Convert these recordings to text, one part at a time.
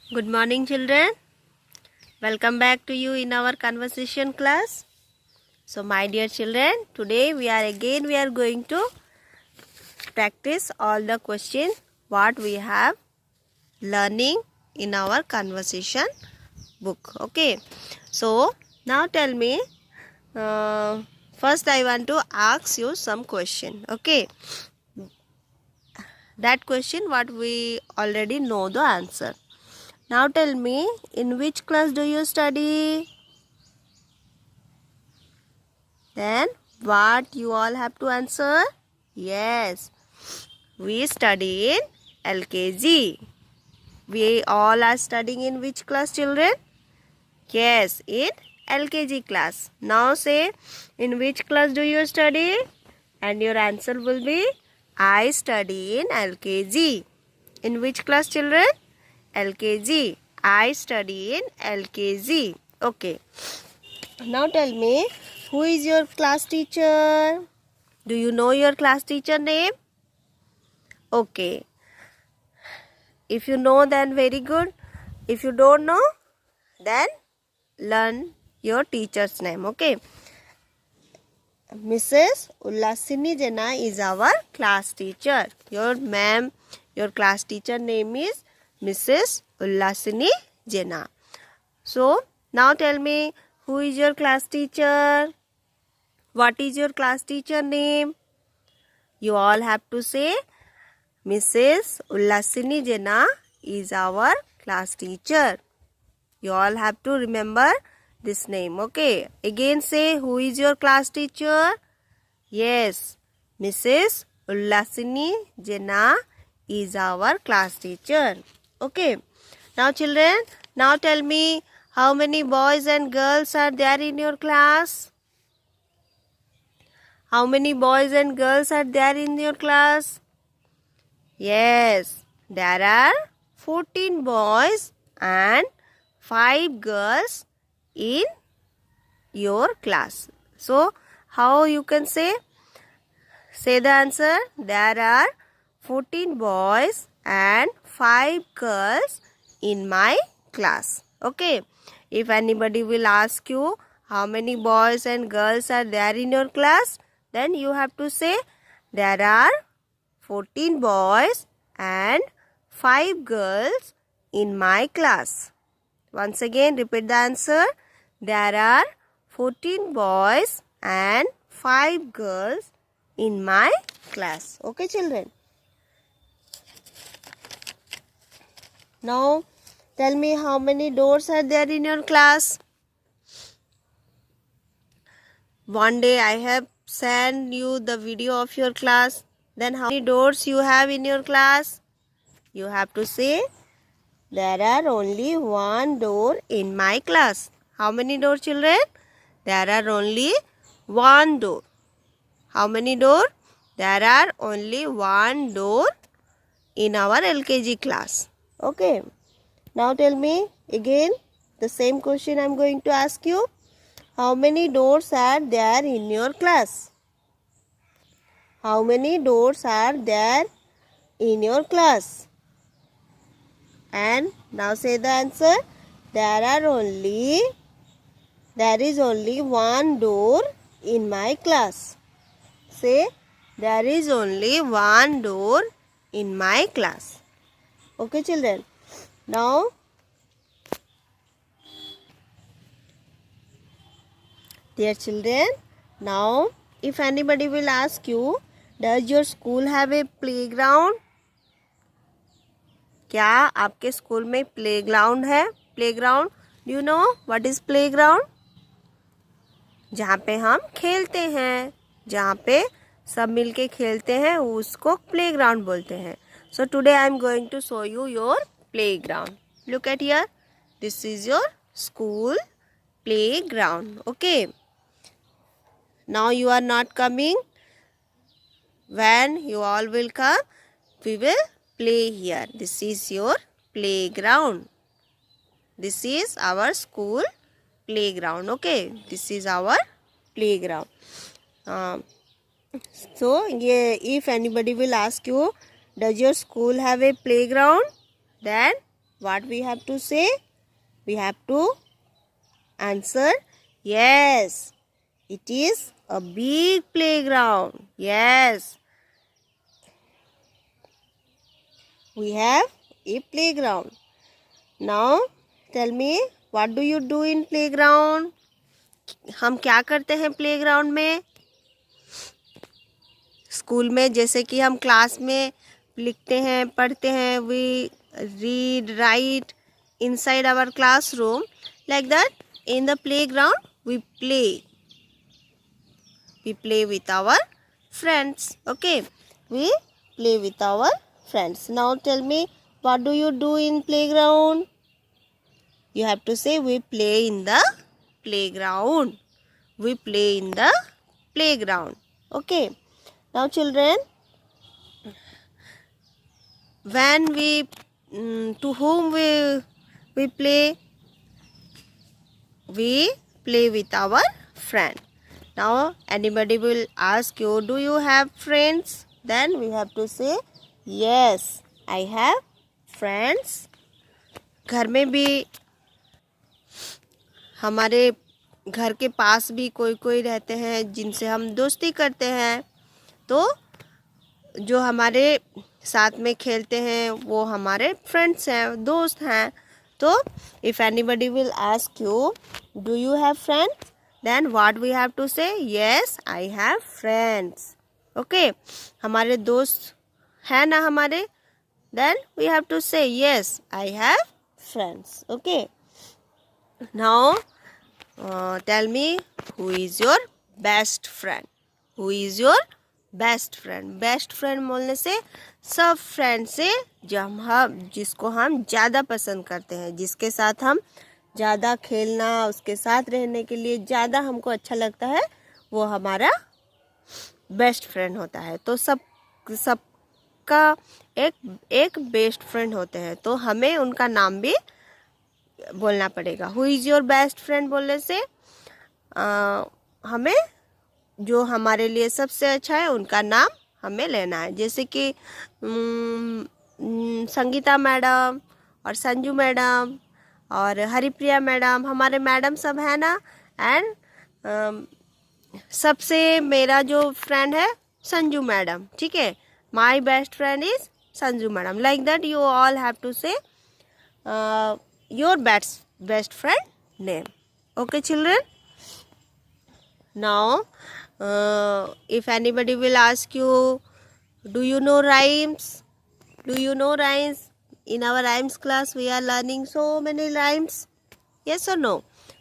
Good morning, children. Welcome back to you in our conversation class. So, my dear children, today we are going to practice all the questions what we have learning in our conversation book. Okay. So, now tell me. First, I want to ask you some question. Okay. That question what we already know the answer. Now tell me, in which class do you study? Then what you all have to answer? Yes, we study in LKG. We all are studying in which class, children? Yes, in LKG class. Now say, in which class do you study? And your answer will be, I study in LKG. In which class, children? LKG. I study in LKG. Okay. Now tell me, who is your class teacher? Do you know your class teacher name? Okay. If you know, then very good. If you don't know, then learn your teacher's name. Okay. Mrs. Ullasini Jena is our class teacher. Your class teacher name is Mrs. Ullasini Jena. So, now tell me, who is your class teacher? What is your class teacher name? You all have to say, Mrs. Ullasini Jena is our class teacher. You all have to remember this name. Okay. Again say, who is your class teacher? Yes, Mrs. Ullasini Jena is our class teacher. Okay. Now children, now tell me, how many boys and girls are there in your class? How many boys and girls are there in your class? Yes, there are 14 boys and 5 girls in your class. So, how you can say? Say the answer. There are 14 boys and 5 girls in my class. Okay. If anybody will ask you how many boys and girls are there in your class, then you have to say there are 14 boys and 5 girls in my class. Once again, repeat the answer. There are 14 boys and 5 girls in my class. Okay, children. Now, tell me how many doors are there in your class? One day I have sent you the video of your class. Then how many doors you have in your class? You have to say, there are only one door in my class. How many doors, children? There are only one door. How many doors? There are only one door in our LKG class. Okay. Now tell me again the same question I am going to ask you. How many doors are there in your class? How many doors are there in your class? And now say the answer. There is only one door in my class. Say, there is only one door in my class. Okay, children. Now, dear children, now if anybody will ask you, does your school have a playground? क्या आपके school में playground है? Playground, do you know what is playground? जहाँ पे हम खेलते हैं, जहाँ पे सब मिलके खेलते हैं, उसको प्लेग्राउंड बोलते हैं. So today I am going to show you your playground. Look at here. This is your school playground. Okay. Now you are not coming. When you all will come, we will play here. This is your playground. This is our school playground. Okay, this is our playground. So if anybody will ask you, does your school have a playground? Then what we have to say? We have to answer yes. It is a big playground. Yes. We have a playground. Now tell me, what do you do in playground? हम क्या करते हैं playground में? School में जैसे कि हम class में लिखते हैं, पढ़ते हैं, we read, write inside our classroom. Like that, in the playground, we play. We play with our friends. Okay, we play with our friends. Now tell me, what do you do in playground? You have to say, we play in the playground. We play in the playground. Okay. Now children, when we to whom we play? We play with our friend. Now anybody will ask you, do you have friends? Then we have to say, yes, I have friends. घर में भी, हमारे घर के पास भी कोई रहते हैं जिनसे हम दोस्ती करते हैं, तो जो हमारे साथ में खेलते हैं वो हमारे फ्रेंड्स हैं, दोस्त हैं. तो if anybody will ask you, do you have friends? Then what we have to say? Yes, I have friends. Okay, हमारे दोस्त हैं ना हमारे? Then we have to say, yes, I have friends. Okay. Now tell me, who is your best friend? Who is your best friend? Best friend बोलने से सब friend से जिसको हम ज़्यादा पसंद करते हैं, जिसके साथ हम ज़्यादा खेलना, उसके साथ रहने के लिए ज़्यादा हमको अच्छा लगता है, वो हमारा बेस्ट फ्रेंड होता है. तो सबका एक बेस्ट फ्रेंड होते हैं, तो हमें उनका नाम भी बोलना पड़ेगा. Who is your best friend बोलने से हमें जो हमारे लिए सबसे अच्छा है उनका नाम हमें लेना है. जैसे कि संगीता मैडम और संजू मैडम और हरिप्रिया मैडम, हमारे मैडम सब है ना. एंड सबसे मेरा जो फ्रेंड है संजू मैडम. ठीक है, my best friend is Sanju madam. Like that you all have to say your best friend name. Okay children. Now if anybody will ask you, do you know rhymes? Do you know rhymes? In our rhymes class we are learning so many rhymes. Yes or no?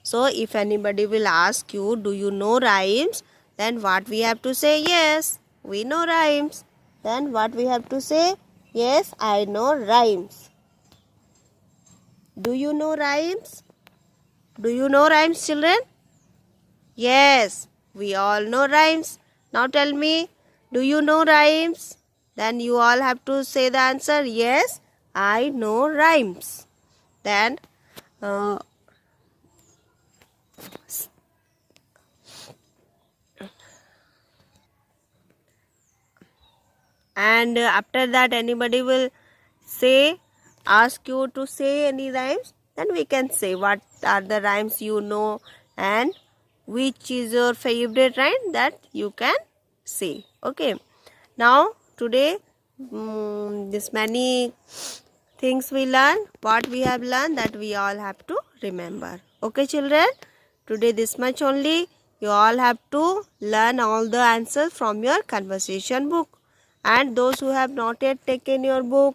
So if anybody will ask you, do you know rhymes? Then what we have to say? Yes, we know rhymes. Then what we have to say? Yes, I know rhymes. Do you know rhymes? Do you know rhymes, children? Yes, we all know rhymes. Now tell me, do you know rhymes? Then you all have to say the answer. Yes, I know rhymes. Then and after that anybody will ask you to say any rhymes, then we can say what are the rhymes you know and which is your favorite rhyme that you can say. Okay. Now today this many things we learn. What we have learned, that we all have to remember. Okay children, today this much only. You all have to learn all the answers from your conversation book. And those who have not yet taken your book,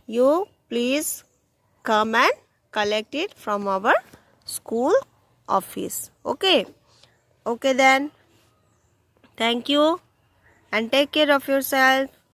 you please come and collect it from our school office. Okay. Okay then. Thank you and take care of yourself.